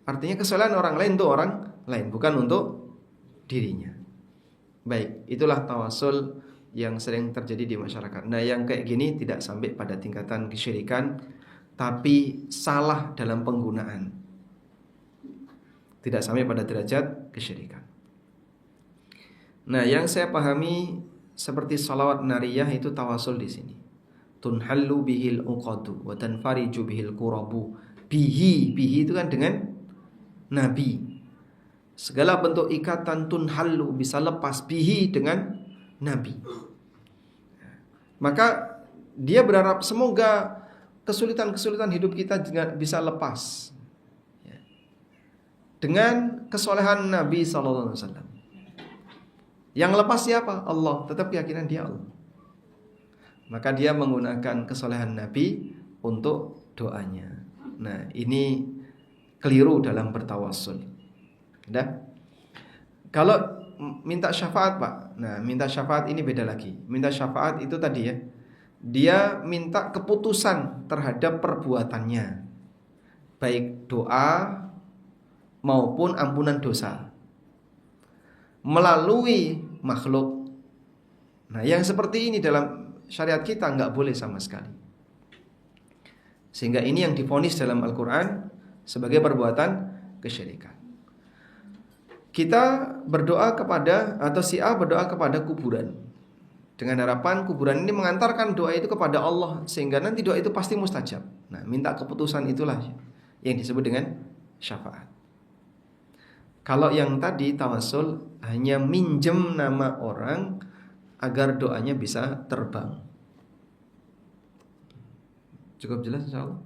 Artinya kesolehan orang lain untuk orang lain, bukan untuk dirinya. Baik, itulah tawasul yang sering terjadi di masyarakat. Nah, yang kayak gini tidak sampai pada tingkatan kesyirikan, tapi salah dalam penggunaan. Tidak sampai pada derajat kesyirikan. Nah, yang saya pahami seperti salawat nariyah itu tawasul di sini. Tunhallu bihil uqadu wa tanfariju bihil qurabu. Bihi itu kan dengan Nabi. Segala bentuk ikatan tunhallu bisa lepas bihi dengan Nabi. Maka dia berharap semoga kesulitan-kesulitan hidup kita bisa lepas dengan kesolehan Nabi SAW. Yang lepas siapa? Allah. Tetap keyakinan dia Allah. Maka dia menggunakan kesolehan Nabi untuk doanya. Nah, ini keliru dalam bertawassul. Udah? Kalau minta syafaat, Pak. Nah, minta syafaat ini beda lagi. Minta syafaat itu tadi ya. Dia minta keputusan terhadap perbuatannya. Baik doa maupun ampunan dosa. Melalui makhluk. Nah, yang seperti ini dalam syariat kita nggak boleh sama sekali. Sehingga ini yang divonis dalam Al-Quran sebagai perbuatan kesyirikan. Kita berdoa kepada, atau si A berdoa kepada kuburan, dengan harapan kuburan ini mengantarkan doa itu kepada Allah, sehingga nanti doa itu pasti mustajab. Nah, minta keputusan itulah yang disebut dengan syafaat. Kalau yang tadi tawassul hanya minjem nama orang agar doanya bisa terbang. Cukup jelas insyaallah?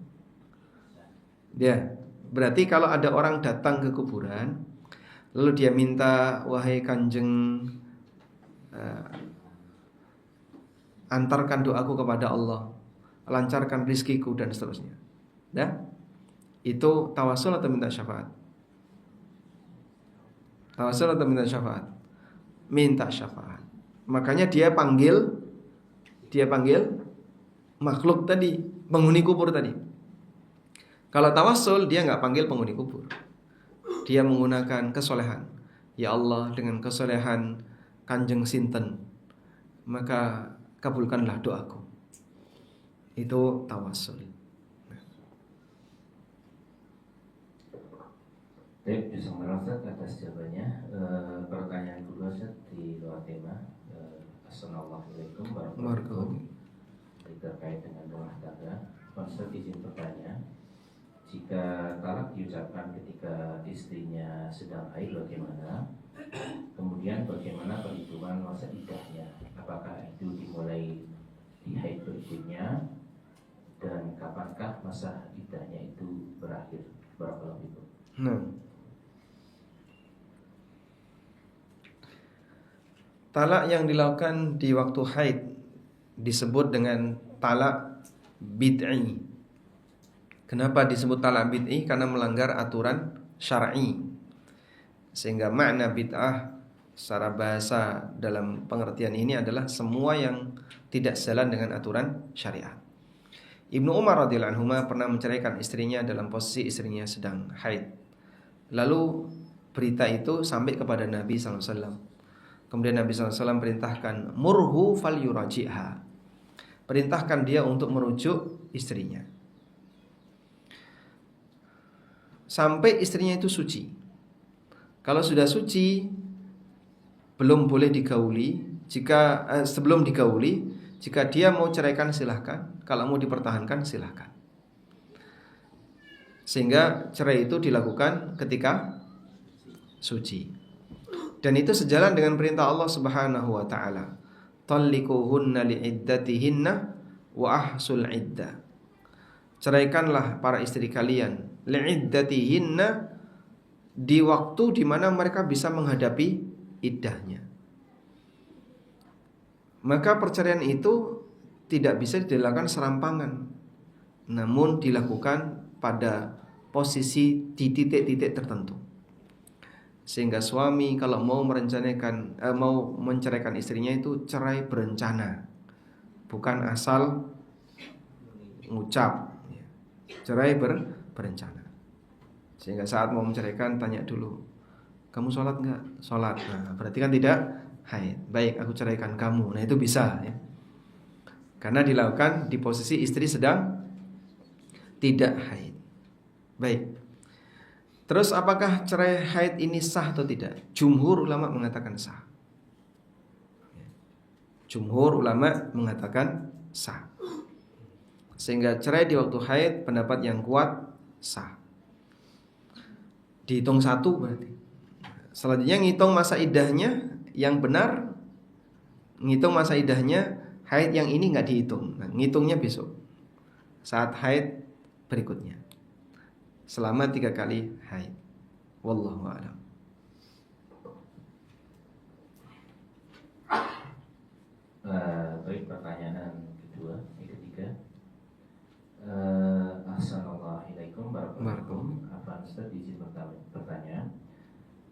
Ya, berarti kalau ada orang datang ke kuburan, lalu dia minta, wahai Kanjeng, antarkan doaku kepada Allah, lancarkan rizkiku dan seterusnya. Ya, itu tawassul atau minta syafaat? Tawassul atau minta syafaat? Minta syafaat. Makanya dia panggil makhluk tadi, penghuni kubur tadi. Kalau tawassul dia nggak panggil penghuni kubur. Dia menggunakan kesolehan. Ya Allah, dengan kesolehan Kanjeng Sinten, maka kabulkanlah doaku. Itu tawassul. Baik, Ustaz atas jawabannya. Pertanyaan kedua Ustaz di luar tema. Assalamualaikum warahmatullahi wabarakatuh. Terkait dengan rumah tangga, Ustaz izin bertanya, jika talak diucapkan ketika istrinya sedang haid bagaimana? Kemudian bagaimana perhitungan masa iddahnya? Apakah itu dimulai di haid berikutnya? Dan kapankah masa iddahnya itu berakhir? Barakallahu fikum. Talak yang dilakukan di waktu haid disebut dengan talak bid'i. Kenapa disebut talak bid'i? Karena melanggar aturan syar'i. Sehingga makna bid'ah secara bahasa dalam pengertian ini adalah semua yang tidak sejalan dengan aturan syariat. Ibnu Umar radhiyallahu anhu pernah menceraikan istrinya dalam posisi istrinya sedang haid. Lalu berita itu sampai kepada Nabi SAW. Kemudian Nabi SAW perintahkan murhu fal yuraji'ha, perintahkan dia untuk merujuk istrinya sampai istrinya itu suci. Kalau sudah suci belum boleh digauli. Sebelum digauli, jika dia mau ceraikan silahkan, kalau mau dipertahankan silahkan. Sehingga cerai itu dilakukan ketika suci. Dan itu sejalan dengan perintah Allah Subhanahu wa taala. Talliquhunna li'iddatihinna wa ahsul iddah. Ceraikanlah para istri kalian li'iddatihinna, di waktu di mana mereka bisa menghadapi iddahnya. Maka perceraian itu tidak bisa dilakukan serampangan, namun dilakukan pada posisi di titik-titik tertentu. Sehingga suami kalau mau menceraikan istrinya itu cerai berencana, bukan asal ngucap. Cerai berencana. Sehingga saat mau menceraikan tanya dulu, kamu sholat enggak? Sholat. Nah, berarti kan tidak haid. Baik, aku ceraikan kamu. Nah, itu bisa ya. Karena dilakukan di posisi istri sedang tidak haid. Baik. Terus apakah cerai haid ini sah atau tidak? Jumhur ulama mengatakan sah. Jumhur ulama mengatakan sah. Sehingga cerai di waktu haid pendapat yang kuat sah. Dihitung satu berarti. Selanjutnya ngitung masa iddahnya yang benar. Ngitung masa iddahnya haid yang ini nggak dihitung. Nah, ngitungnya besok saat haid berikutnya. Selama 3 kali haid. Wallahu a'lam. Ustaz izin bertanya.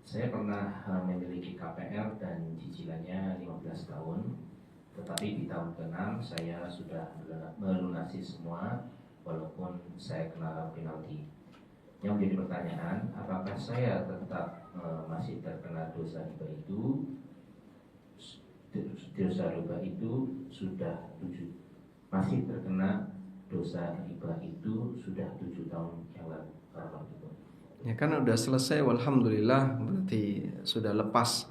Saya pernah memiliki KPR dan cicilannya 15 tahun. Tetapi di tahun ke-6 saya sudah melunasi semua walaupun saya kena penalti. Yang menjadi pertanyaan, apakah saya tetap masih terkena dosa riba itu? Dosa riba itu sudah 7, masih terkena dosa riba itu sudah 7 tahun yang lalu. Ya kan udah selesai, walhamdulillah, berarti sudah lepas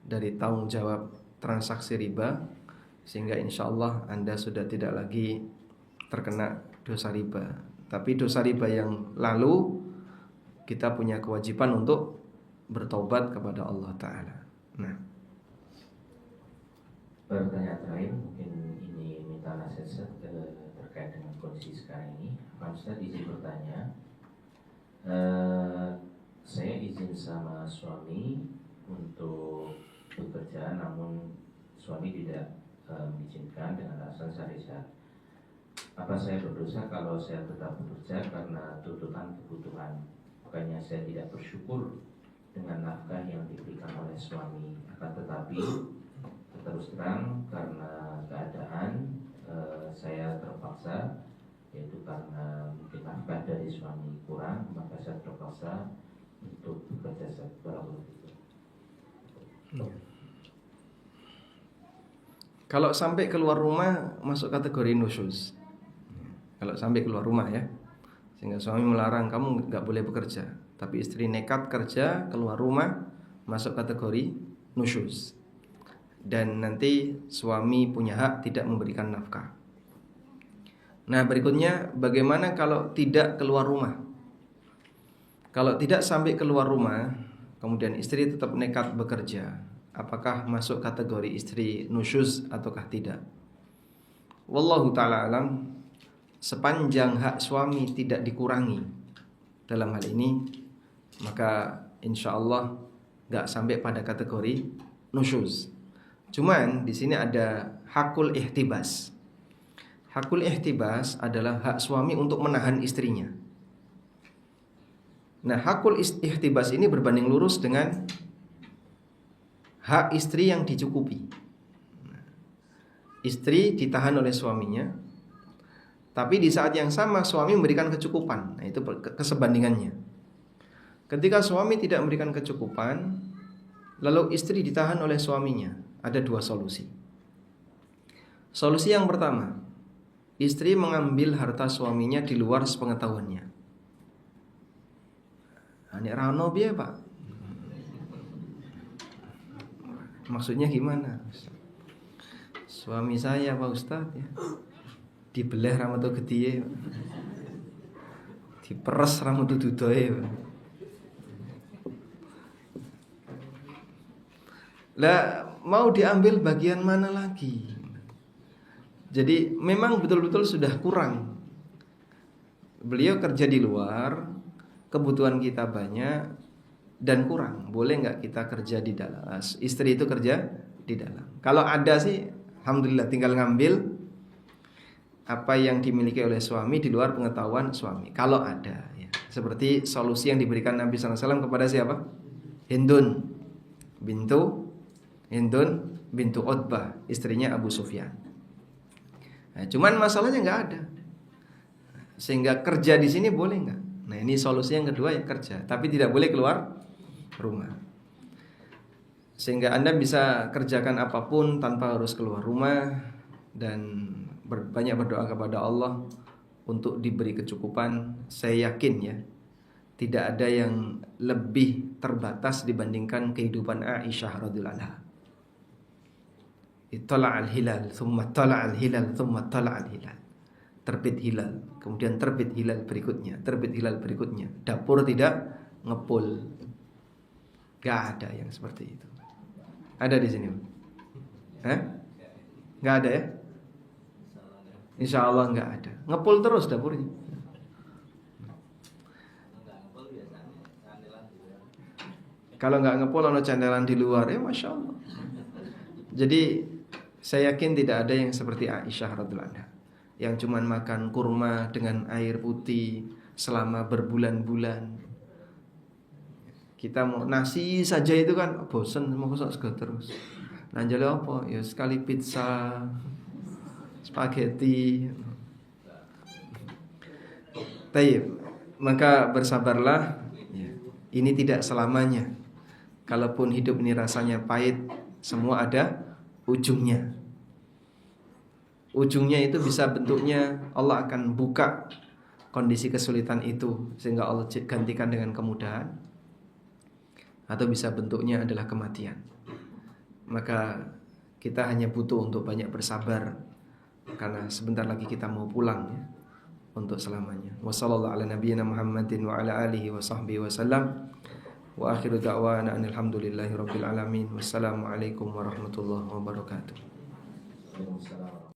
dari tanggung jawab transaksi riba, sehingga insya Allah Anda sudah tidak lagi terkena dosa riba. Tapi dosa riba yang lalu kita punya kewajiban untuk bertobat kepada Allah Ta'ala. Nah, pertanyaan terakhir, mungkin ini minta nasihat terkait dengan kondisi sekarang ini. Pak Ustaz izin bertanya, saya izin sama suami untuk bekerja, namun suami tidak mengizinkan dengan alasan syariat. Apa saya berdosa kalau saya tetap bekerja karena tuntutan kebutuhan? Makanya saya tidak bersyukur dengan nafkah yang diberikan oleh suami. Akan tetapi terus terang karena keadaan saya terpaksa, yaitu karena mungkin nafkah dari suami kurang, maka saya terpaksa untuk bekerja secara begitu. kalau sampai keluar rumah masuk kategori nusyuz. Kalau sampai keluar rumah ya, sehingga suami melarang kamu nggak boleh bekerja, tapi istri nekat kerja keluar rumah, masuk kategori nusyuz. Dan nanti suami punya hak tidak memberikan nafkah. Nah, berikutnya bagaimana kalau tidak keluar rumah? Kalau tidak sampai keluar rumah, kemudian istri tetap nekat bekerja, apakah masuk kategori istri nusyuz ataukah tidak? Wallahu ta'ala alam. Sepanjang hak suami tidak dikurangi dalam hal ini, maka insya Allah gak sampai pada kategori nusyuz. Cuman di sini ada hakul ihtibas. Hakul ihtibas adalah hak suami untuk menahan istrinya. Nah, hakul ihtibas ini berbanding lurus dengan hak istri yang dicukupi. Istri ditahan oleh suaminya, tapi di saat yang sama suami memberikan kecukupan. Nah, itu kesebandingannya. Ketika suami tidak memberikan kecukupan, lalu istri ditahan oleh suaminya, ada dua solusi. Solusi yang pertama, istri mengambil harta suaminya di luar sepengetahuannya. Ini rano biaya Pak. Maksudnya gimana? Suami saya Pak Ustadz ya, dibeleh rambut gede, diperes rambut dudoe. Lah mau diambil bagian mana lagi? Jadi memang betul-betul sudah kurang. Beliau kerja di luar, kebutuhan kita banyak dan kurang. Boleh nggak kita kerja di dalam? Istri itu kerja di dalam. Kalau ada sih, alhamdulillah, tinggal ngambil apa yang dimiliki oleh suami di luar pengetahuan suami. Kalau ada, ya. Seperti solusi yang diberikan Nabi SAW kepada siapa? Hindun bintu Utbah, istrinya Abu Sufyan. Nah, cuman masalahnya nggak ada, sehingga kerja di sini boleh nggak? Nah, ini solusi yang kedua, ya kerja, tapi tidak boleh keluar rumah. Sehingga Anda bisa kerjakan apapun tanpa harus keluar rumah dan banyak berdoa kepada Allah untuk diberi kecukupan. Saya yakin ya, tidak ada yang lebih terbatas dibandingkan kehidupan Aisyah radhiyallahu anha. Ittala'al hilal, thumma tala'al hilal, thumma tala'al hilal. Terbit hilal, kemudian terbit hilal berikutnya, terbit hilal berikutnya. Dapur tidak ngepul. Gak ada yang seperti itu. Ada di sini? Gak ada ya? Insya Allah gak ada. Ngepul terus dapurnya. Kalau gak ngepul, ada candelan di luar, ya Masya Allah. Jadi saya yakin tidak ada yang seperti Aisyah radhiyallahu anha, yang cuman makan kurma dengan air putih selama berbulan-bulan, Kita mau nasi saja itu kan bosen mau kosok sego terus. Nah jale apa? Ya sekali pizza, spaghetti. Baik, maka bersabarlah. Ini tidak selamanya. Kalaupun hidup ini rasanya pahit, semua ada ujungnya. Ujungnya itu bisa bentuknya Allah akan buka kondisi kesulitan itu sehingga Allah gantikan dengan kemudahan, atau bisa bentuknya adalah kematian. Maka kita hanya butuh untuk banyak bersabar karena sebentar lagi kita mau pulang ya, untuk selamanya. Wassallallahu ala nabiyyina Muhammadin wa ala alihi wa sahbihi wasallam. Wa akhiru da'wana alhamdulillahi rabbil alamin. Wassalamualaikum warahmatullahi wabarakatuh.